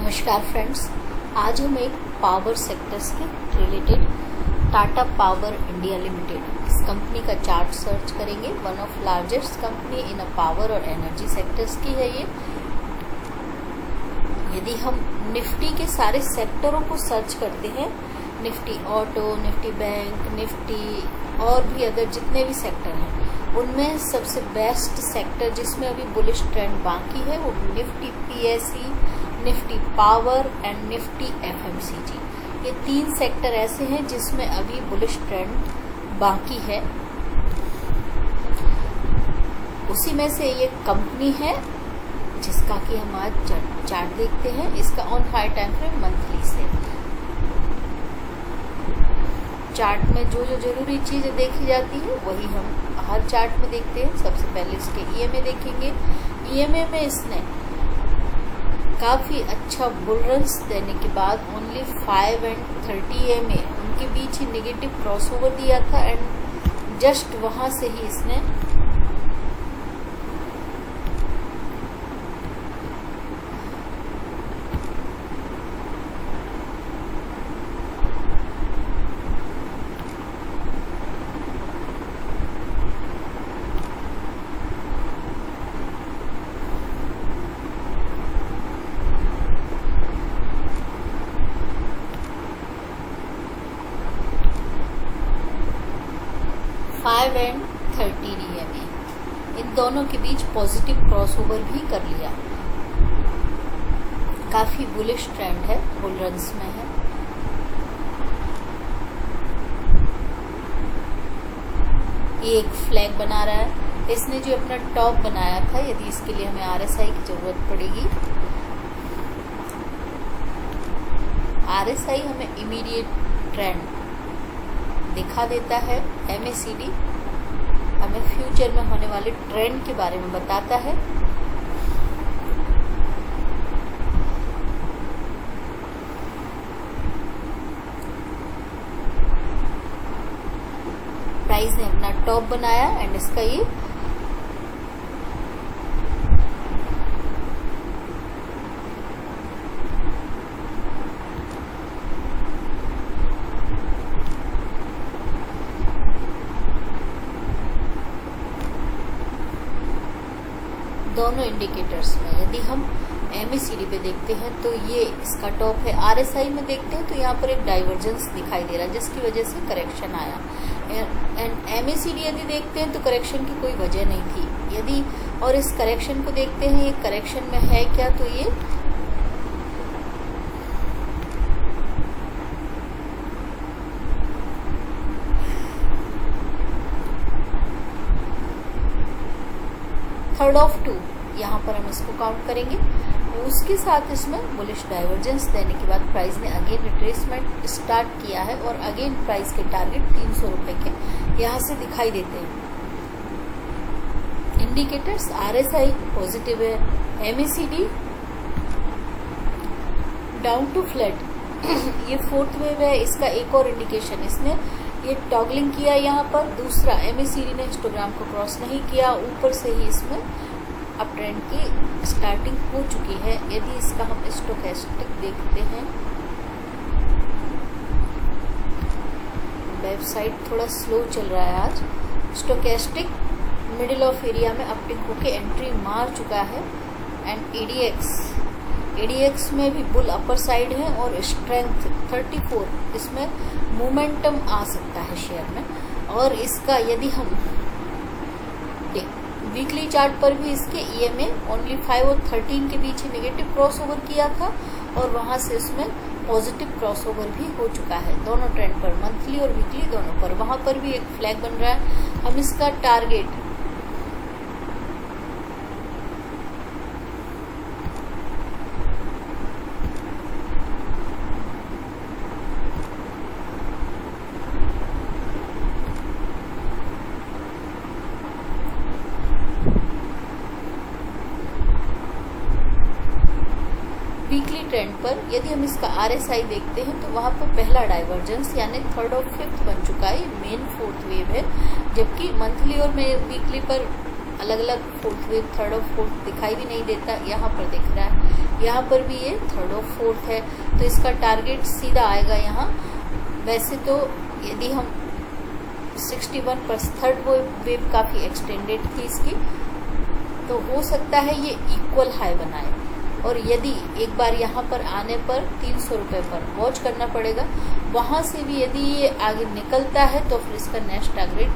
नमस्कार फ्रेंड्स, आज हम एक पावर सेक्टर्स के related Tata power India limited इस कंपनी का चार्ट सर्च करेंगे। One of largest company in a power और एनर्जी सेक्टर्स की है ये। यदि हम निफ्टी के सारे सेक्टरों को सर्च करते हैं, Nifty auto, Nifty bank, Nifty और भी अदर जितने भी सेक्टर हैं, उनमें सबसे बेस्ट सेक्टर जिसमें अभी बुलिश ट्रेंड बाकी है वो Nifty PSE, Nifty power and Nifty FMCG. ये तीन सेक्टर ऐसे हैं जिसमें अभी बुलिश ट्रेंड बाकी है। उसी में से ये कंपनी है जिसका कि हम आज चार्ट देखते हैं। इसका on high time frame monthly से चार्ट में जो जो जरूरी चीजें देखी जाती है वही हम हर चार्ट में देखते हैं। सबसे पहले इसके ईएमए देखेंगे। ईएमए में इसने काफी अच्छा बुल रन्स देने के बाद ओनली 5 एंड 30 EMA उनके बीच ही नेगेटिव क्रॉसओवर दिया था एंड जस्ट वहां से ही इसने एंड 30 EMA इन दोनों के बीच पॉजिटिव क्रॉसओवर भी कर लिया। काफी बुलिश ट्रेंड है, बुल रन्स में है। ये एक फ्लैग बना रहा है। इसने जो अपना टॉप बनाया था, यदि इसके लिए हमें RSI की जरूरत पड़ेगी। RSI हमें इमीडिएट ट्रेंड दिखा देता है। MACD हमें फ्यूचर में होने वाले ट्रेंड के बारे में बताता है। प्राइस ने अपना टॉप बनाया एंड इसका ये दोनों इंडिकेटर्स में यदि हम MACD पे देखते हैं तो ये इसका टॉप है। RSI में देखते हैं तो यहाँ पर एक डाइवर्जेंस दिखाई दे रहा है जिसकी वजह से करेक्शन आया। एंड MACD यदि देखते हैं तो करेक्शन की कोई वजह नहीं थी। यदि और इस करेक्शन को देखते हैं, ये करेक्शन में है क्या, तो ये थर्ड ऑफ 2 यहाँ पर हम इसको काउंट करेंगे। उसके साथ इसमें बुलिश डाइवर्जेंस देने के बाद प्राइस ने अगेन रिट्रेसमेंट स्टार्ट किया है और अगेन प्राइस के टारगेट 300 रुपए के यहाँ से दिखाई देते हैं। इंडिकेटर्स RSI पॉजिटिव है, MACD डाउन टू फ्लैट ये फोर्थ वेव है। इसका एक और इंडिकेशन, इसने ये टॉगलिंग किया यहाँ पर। दूसरा, MACD ने हिस्टोग्राम को क्रॉस नहीं किया, ऊपर से ही इसमें अप ट्रेंड की स्टार्टिंग हो चुकी है। यदि इसका हम स्टोकेस्टिक देखते हैं, वेबसाइट थोड़ा स्लो चल रहा है आज। स्टोकेस्टिक मिडिल ऑफ एरिया में अपटिक होके एंट्री मार चुका है एंड ADX में भी बुल अपर साइड है और स्ट्रेंथ 34, इसमें मोमेंटम आ सकता है शेयर में। और इसका यदि हम वीकली चार्ट पर भी इसके EMA ओनली 5 और 13 के बीच ही नेगेटिव क्रॉसओवर किया था और वहां से इसमें पॉजिटिव क्रॉसओवर भी हो चुका है दोनों ट्रेंड पर, मंथली और वीकली दोनों पर। वहां पर भी एक फ्लैग बन रहा है। हम इसका टारगेट वीकली ट्रेंड पर यदि हम इसका RSI देखते हैं तो वहां पर पहला डाइवर्जेंस यानी थर्ड और फिफ्थ बन चुका है। मेन फोर्थ वेव है, जबकि मंथली और वीकली पर अलग अलग फोर्थ वेव, थर्ड और फोर्थ दिखाई भी नहीं देता, यहाँ पर दिख रहा है। यहाँ पर भी ये थर्ड और फोर्थ है, तो इसका टारगेट सीधा आएगा यहाँ। वैसे तो यदि हम 61 थर्ड वेव काफ़ी एक्सटेंडेड थी इसकी, तो हो सकता है ये इक्वल हाई बनाए। और यदि एक बार यहाँ पर आने पर 300 रुपये पर वॉच करना पड़ेगा। वहाँ से भी यदि ये आगे निकलता है तो फिर इसका नेक्स्ट टारगेट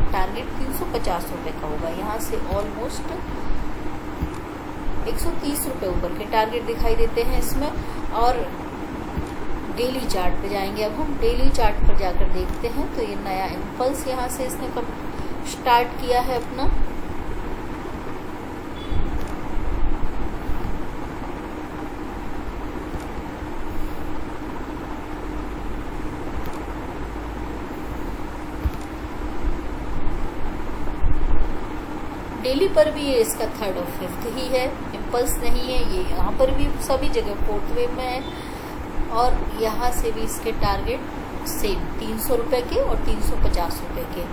350 रुपये का होगा। यहाँ से ऑलमोस्ट 130 रुपये ऊपर के टारगेट दिखाई देते हैं इसमें। और डेली चार्ट पे जाएंगे, अब हम डेली चार्ट पर जाकर देखते हैं। तो ये नया इम्पल्स यहाँ से इसने कब स्टार्ट किया है अपना, डेली पर भी ये इसका थर्ड और फिफ्थ ही है, इम्पल्स नहीं है। ये यहाँ पर भी सभी जगह फोर्थ वेव में है। और यहाँ से भी इसके टारगेट सेम 300 रुपये के और 350 रुपये के।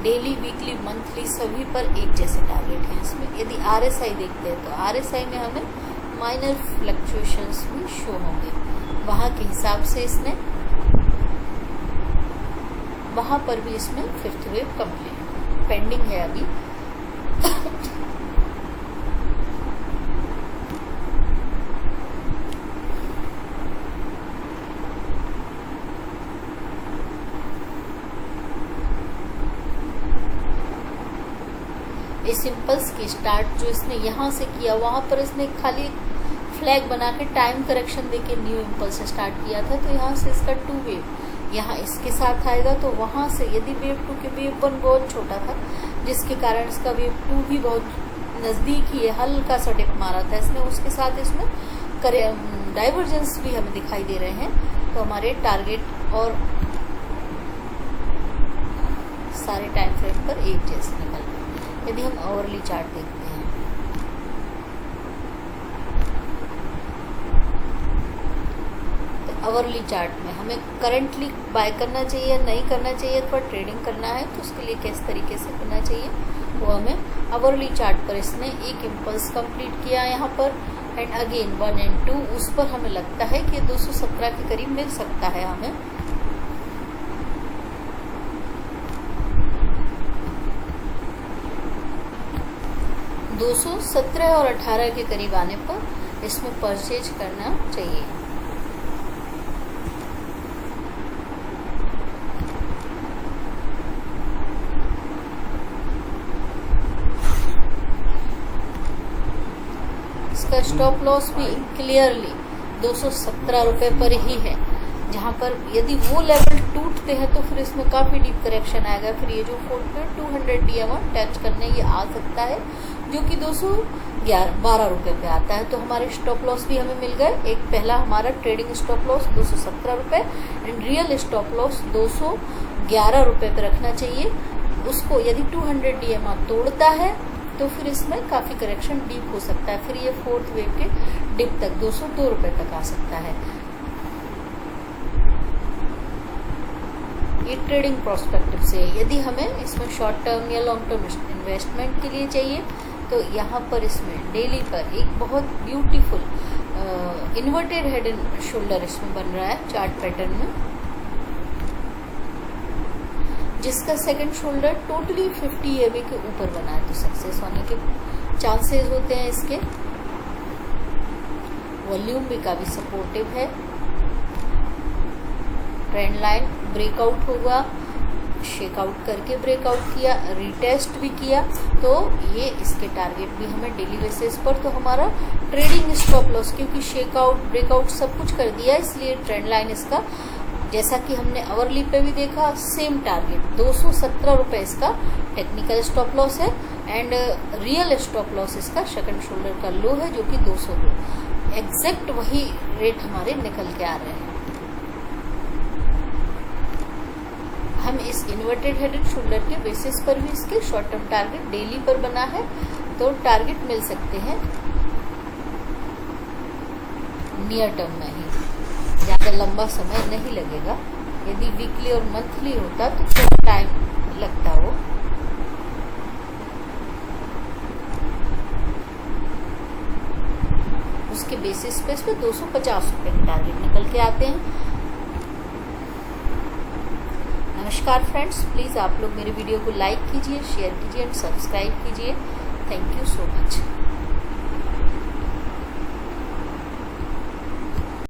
डेली, वीकली, मंथली सभी पर एक जैसे टारगेट हैं इसमें। यदि RSI देखते हैं तो RSI में हमें माइनर फ्लक्चुएशंस भी शो होंगे। वहाँ के हिसाब से इसने, वहाँ पर भी इसमें फिफ्थ वेव कंप्लीट पेंडिंग है अभी। इस इम्पल्स की स्टार्ट जो इसने यहाँ से किया, वहाँ पर इसने खाली फ्लैग बना के टाइम करेक्शन देके न्यू इम्पल्स स्टार्ट किया था। तो यहाँ से इसका 2 वेव यहाँ इसके साथ आएगा। तो वहाँ से यदि वेव 2 के वेव 1 बहुत छोटा था, जिसके कारण इसका वेव 2 भी बहुत नज़दीक ही है, हल्का सा डिप मारा था इसने, उसके साथ इसमें डाइवर्जेंस भी हमें दिखाई दे रहे हैं। तो हमारे टारगेट और सारे टाइम फ्रेम पर एक जैसे निकल रहे हैं। यदि हम आवरली चार्ट देखते हैं, तो आवरली चार्ट में हमें करंटली बाय करना चाहिए या नहीं करना चाहिए, अथवा ट्रेडिंग करना है तो उसके लिए किस तरीके से करना चाहिए, वो हमें आवरली चार्ट पर इसने एक इम्पल्स कंप्लीट किया यहाँ पर, एंड अगेन 1 और 2, उस पर हमें लगता है कि 217 के करीब मिल सकता है हमें। $217 और 18 के करीब आने पर इसमें परचेज करना चाहिए। इसका स्टॉप लॉस भी क्लियरली 217 रुपये पर ही है, जहाँ पर यदि वो लेवल टूटते हैं तो फिर इसमें काफ़ी डीप करेक्शन आएगा। फिर ये जो 200 DM टच करने ये आ सकता है, जो कि 212 रुपये पे आता है। तो हमारे स्टॉप लॉस भी हमें मिल गए। एक पहला हमारा ट्रेडिंग स्टॉप लॉस 217 रुपये एंड रियल स्टॉप लॉस 211 रुपये पे रखना चाहिए। उसको यदि 200 DM तोड़ता है तो फिर इसमें काफ़ी करेक्शन डीप हो सकता है। फिर ये फोर्थ वेव के डिप तक 202 रुपये तक आ सकता है। ये ट्रेडिंग प्रोस्पेक्टिव से, यदि हमें इसमें शॉर्ट टर्म या लॉन्ग टर्म इन्वेस्टमेंट के लिए चाहिए तो यहाँ पर इसमें डेली पर एक बहुत beautiful inverted head and shoulder इसमें बन रहा है चार्ट पैटर्न में, जिसका सेकंड शोल्डर टोटली 50 EMA के ऊपर बना है। तो सक्सेस होने के चांसेस होते हैं इसके। वॉल्यूम भी काफ़ी सपोर्टिव है। ट्रेंड लाइन ब्रेकआउट होगा, शेकआउट करके ब्रेकआउट किया, रिटेस्ट भी किया, तो ये इसके टारगेट भी हमें डेली बेसिस पर। तो हमारा ट्रेडिंग स्टॉप लॉस, क्योंकि शेकआउट ब्रेकआउट सब कुछ कर दिया, इसलिए ट्रेंड लाइन इसका, जैसा कि हमने आवरली पे भी देखा, सेम टारगेट 217 रुपये इसका टेक्निकल स्टॉप लॉस है एंड रियल स्टॉप लॉस इसका सेकंड शोल्डर का लो है, जो कि 202। एग्जैक्ट वही रेट हमारे निकल के आ रहे हैं। हम इस इन्वर्टेड हेड एंड शोल्डर के बेसिस पर भी इसके शॉर्ट टर्म टारगेट डेली पर बना है, तो टारगेट मिल सकते हैं नियर टर्म में ही, ज़्यादा लंबा समय नहीं लगेगा। यदि वीकली और मंथली होता तो थोड़ा टाइम लगता वो। के बेसिस पे इस पर 250 रुपये के टारगेट निकल के आते हैं। नमस्कार फ्रेंड्स, प्लीज़ आप लोग मेरे वीडियो को लाइक कीजिए, शेयर कीजिए एंड सब्सक्राइब कीजिए। Thank you so much.